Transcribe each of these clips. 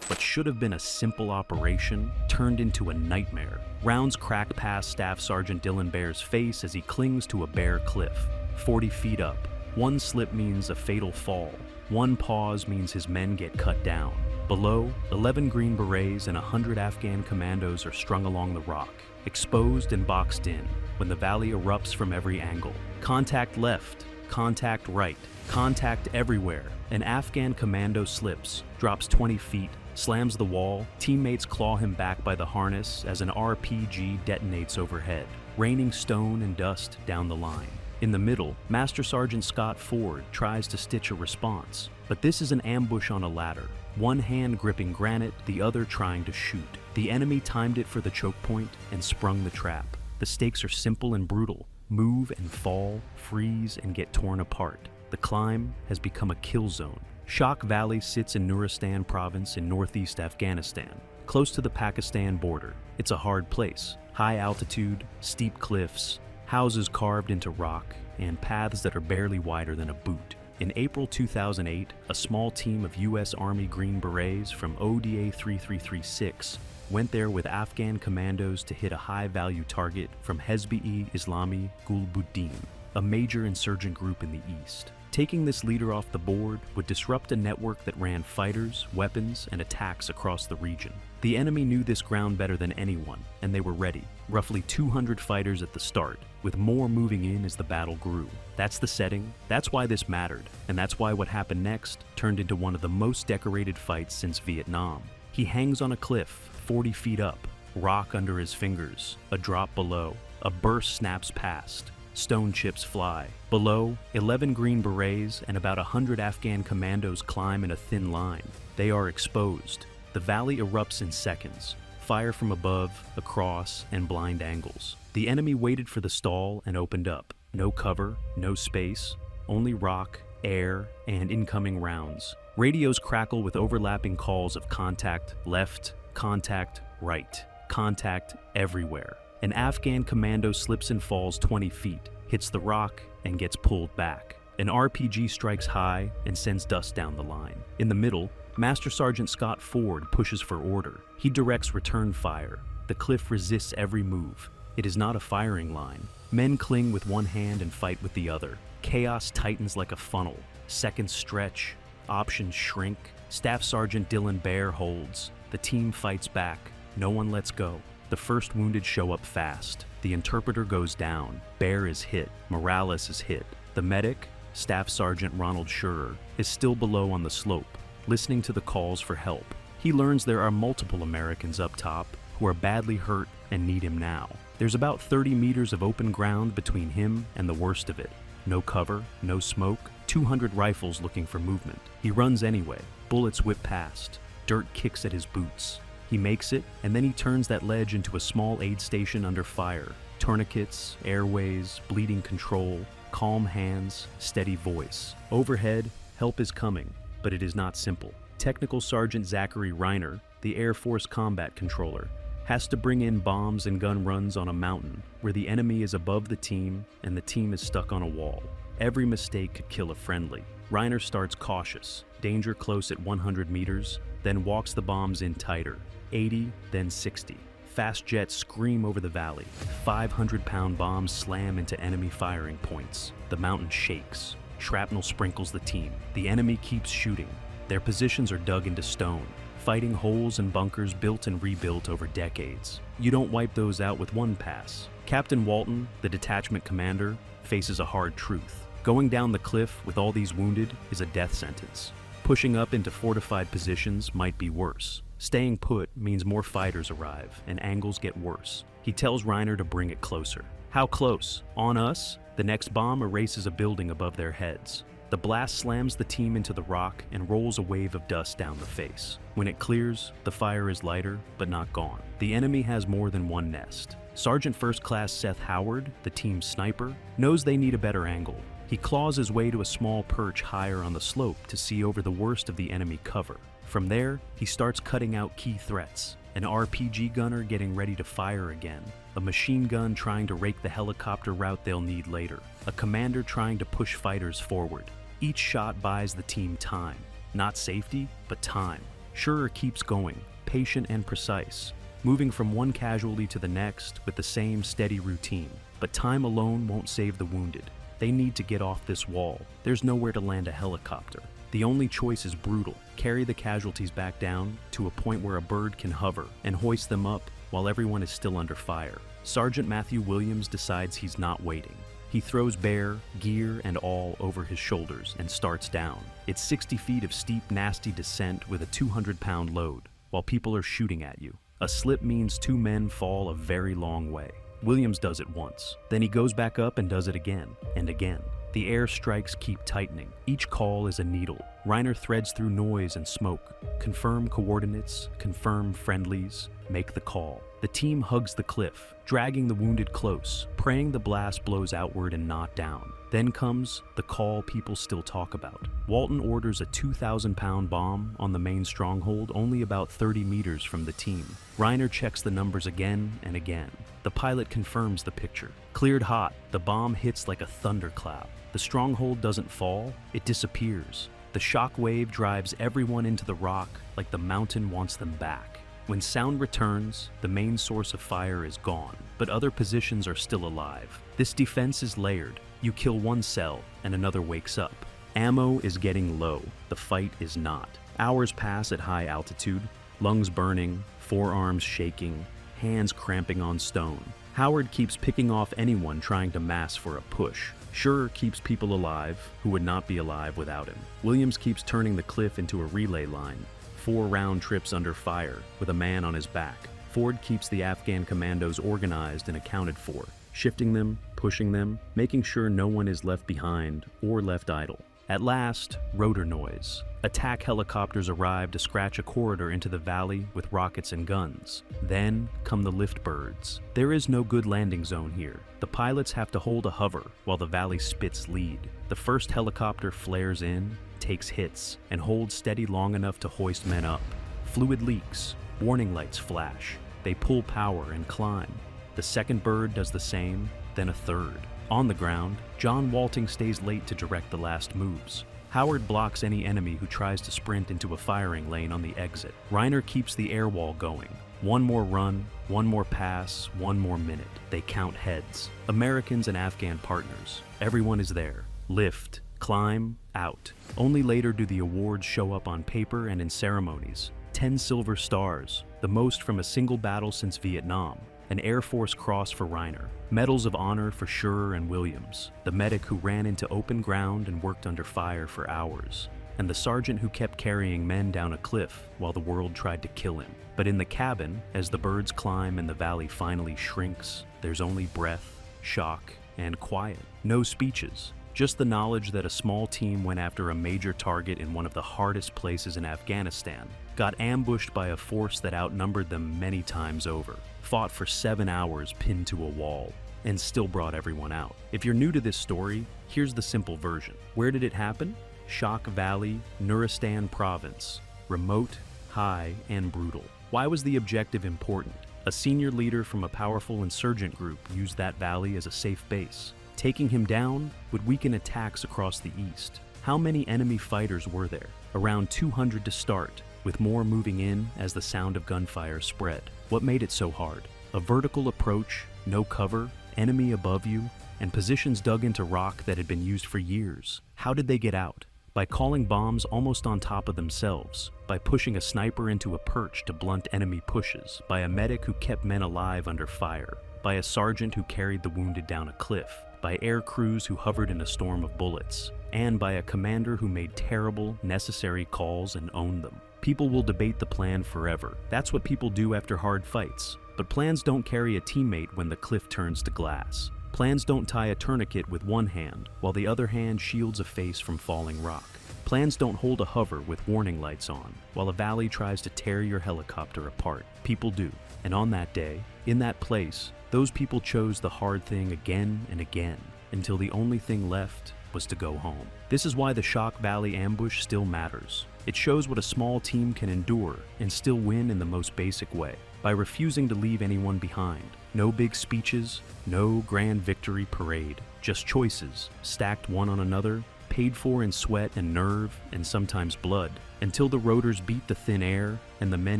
what should have been a simple operation turned into a nightmare. Rounds crack past Staff Sergeant Dylan Baer's face as he clings to a bare cliff, 40 feet up. One slip means a fatal fall. One pause means his men get cut down. Below, 11 Green Berets and 100 Afghan commandos are strung along the rock, exposed and boxed in, when the valley erupts from every angle. Contact left, contact right, contact everywhere. An Afghan commando slips, drops 20 feet, slams the wall. Teammates claw him back by the harness as an RPG detonates overhead, raining stone and dust down the line. In the middle, Master Sergeant Scott Ford tries to stitch a response, but this is an ambush on a ladder. One hand gripping granite, the other trying to shoot. The enemy timed it for the choke point and sprung the trap. The stakes are simple and brutal. Move and fall, freeze and get torn apart. The climb has become a kill zone. Shok Valley sits in Nuristan province in northeast Afghanistan, close to the Pakistan border. It's a hard place. High altitude, steep cliffs, houses carved into rock, and paths that are barely wider than a boot. In April 2008, a small team of U.S. Army Green Berets from ODA 3336 went there with Afghan commandos to hit a high-value target from Hezb-e Islami Gulbuddin, a major insurgent group in the east. Taking this leader off the board would disrupt a network that ran fighters, weapons, and attacks across the region. The enemy knew this ground better than anyone, and they were ready. Roughly 200 fighters at the start, with more moving in as the battle grew. That's the setting, that's why this mattered, and that's why what happened next turned into one of the most decorated fights since Vietnam. He hangs on a cliff, 40 feet up, rock under his fingers, a drop below. A burst snaps past. Stone chips fly. Below, 11 Green Berets and about 100 Afghan commandos climb in a thin line. They are exposed. The valley erupts in seconds. Fire from above, across, and blind angles. The enemy waited for the stall and opened up. No cover, no space, only rock, air, and incoming rounds. Radios crackle with overlapping calls of contact left, contact right, contact everywhere. An Afghan commando slips and falls 20 feet, hits the rock, and gets pulled back. An RPG strikes high and sends dust down the line. In the middle, Master Sergeant Scott Ford pushes for order. He directs return fire. The cliff resists every move. It is not a firing line. Men cling with one hand and fight with the other. Chaos tightens like a funnel. Seconds stretch. Options shrink. Staff Sergeant Dylan Baer holds. The team fights back. No one lets go. The first wounded show up fast. The interpreter goes down. Baer is hit. Morales is hit. The medic, Staff Sergeant Ronald Schurer, is still below on the slope, listening to the calls for help. He learns there are multiple Americans up top who are badly hurt and need him now. There's about 30 meters of open ground between him and the worst of it. No cover, no smoke, 200 rifles looking for movement. He runs anyway. Bullets whip past. Dirt kicks at his boots. He makes it, and then he turns that ledge into a small aid station under fire. Tourniquets, airways, bleeding control, calm hands, steady voice. Overhead, help is coming, but it is not simple. Technical Sergeant Zachary Reiner, the Air Force combat controller, has to bring in bombs and gun runs on a mountain where the enemy is above the team and the team is stuck on a wall. Every mistake could kill a friendly. Reiner starts cautious, danger close at 100 meters, then walks the bombs in tighter. 80, then 60. Fast jets scream over the valley. 500-pound bombs slam into enemy firing points. The mountain shakes. Shrapnel sprinkles the team. The enemy keeps shooting. Their positions are dug into stone, fighting holes and bunkers built and rebuilt over decades. You don't wipe those out with one pass. Captain Walton, the detachment commander, faces a hard truth. Going down the cliff with all these wounded is a death sentence. Pushing up into fortified positions might be worse. Staying put means more fighters arrive and angles get worse. He tells Reiner to bring it closer. How close? On us? The next bomb erases a building above their heads. The blast slams the team into the rock and rolls a wave of dust down the face. When it clears, the fire is lighter, but not gone. The enemy has more than one nest. Sergeant First Class Seth Howard, the team's sniper, knows they need a better angle. He claws his way to a small perch higher on the slope to see over the worst of the enemy cover. From there, he starts cutting out key threats. An RPG gunner getting ready to fire again. A machine gun trying to rake the helicopter route they'll need later. A commander trying to push fighters forward. Each shot buys the team time. Not safety, but time. Schurrer keeps going, patient and precise, moving from one casualty to the next with the same steady routine. But time alone won't save the wounded. They need to get off this wall. There's nowhere to land a helicopter. The only choice is brutal. Carry the casualties back down to a point where a bird can hover and hoist them up while everyone is still under fire. Sergeant Matthew Williams decides he's not waiting. He throws bear, gear, and all over his shoulders and starts down. It's 60 feet of steep, nasty descent with a 200-pound load, while people are shooting at you. A slip means 2 men fall a very long way. Williams does it once. Then he goes back up and does it again and again. The air strikes keep tightening. Each call is a needle. Reiner threads through noise and smoke. Confirm coordinates, confirm friendlies, make the call. The team hugs the cliff, dragging the wounded close, praying the blast blows outward and not down. Then comes the call people still talk about. Walton orders a 2,000-pound bomb on the main stronghold only about 30 meters from the team. Reiner checks the numbers again and again. The pilot confirms the picture. Cleared hot, the bomb hits like a thundercloud. The stronghold doesn't fall, it disappears. The shock wave drives everyone into the rock like the mountain wants them back. When sound returns, the main source of fire is gone, but other positions are still alive. This defense is layered. You kill one cell, and another wakes up. Ammo is getting low. The fight is not. Hours pass at high altitude, lungs burning, forearms shaking, hands cramping on stone. Howard keeps picking off anyone trying to mass for a push. Schurrer keeps people alive who would not be alive without him. Williams keeps turning the cliff into a relay line. 4 round trips under fire, with a man on his back. Ford keeps the Afghan commandos organized and accounted for, shifting them, pushing them, making sure no one is left behind or left idle. At last, rotor noise. Attack helicopters arrive to scratch a corridor into the valley with rockets and guns. Then come the lift birds. There is no good landing zone here. The pilots have to hold a hover while the valley spits lead. The first helicopter flares in, takes hits, and holds steady long enough to hoist men up. Fluid leaks. Warning lights flash. They pull power and climb. The second bird does the same, then a third. On the ground, John Walting stays late to direct the last moves. Howard blocks any enemy who tries to sprint into a firing lane on the exit. Reiner keeps the air wall going. One more run, one more pass, one more minute. They count heads. Americans and Afghan partners. Everyone is there. Lift, climb, out. Only later do the awards show up on paper and in ceremonies. 10 silver stars, the most from a single battle since Vietnam. An Air Force Cross for Reiner, medals of honor for Schurrer and Williams, the medic who ran into open ground and worked under fire for hours, and the sergeant who kept carrying men down a cliff while the world tried to kill him. But in the cabin, as the birds climb and the valley finally shrinks, there's only breath, shock, and quiet. No speeches, just the knowledge that a small team went after a major target in one of the hardest places in Afghanistan, got ambushed by a force that outnumbered them many times over, fought for 7 hours pinned to a wall, and still brought everyone out. If you're new to this story, here's the simple version. Where did it happen? Shok Valley, Nuristan province. Remote, high, and brutal. Why was the objective important? A senior leader from a powerful insurgent group used that valley as a safe base. Taking him down would weaken attacks across the east. How many enemy fighters were there? Around 200 to start, with more moving in as the sound of gunfire spread. What made it so hard? A vertical approach, no cover, enemy above you, and positions dug into rock that had been used for years. How did they get out? By calling bombs almost on top of themselves, by pushing a sniper into a perch to blunt enemy pushes, by a medic who kept men alive under fire, by a sergeant who carried the wounded down a cliff, by air crews who hovered in a storm of bullets, and by a commander who made terrible, necessary calls and owned them. People will debate the plan forever. That's what people do after hard fights. But plans don't carry a teammate when the cliff turns to glass. Plans don't tie a tourniquet with one hand, while the other hand shields a face from falling rock. Plans don't hold a hover with warning lights on, while a valley tries to tear your helicopter apart. People do. And on that day, in that place, those people chose the hard thing again and again, until the only thing left was to go home. This is why the Shok Valley ambush still matters. It shows what a small team can endure and still win in the most basic way, by refusing to leave anyone behind. No big speeches, no grand victory parade, just choices, stacked one on another, paid for in sweat and nerve and sometimes blood, until the rotors beat the thin air and the men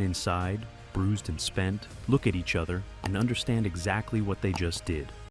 inside, bruised and spent, look at each other and understand exactly what they just did.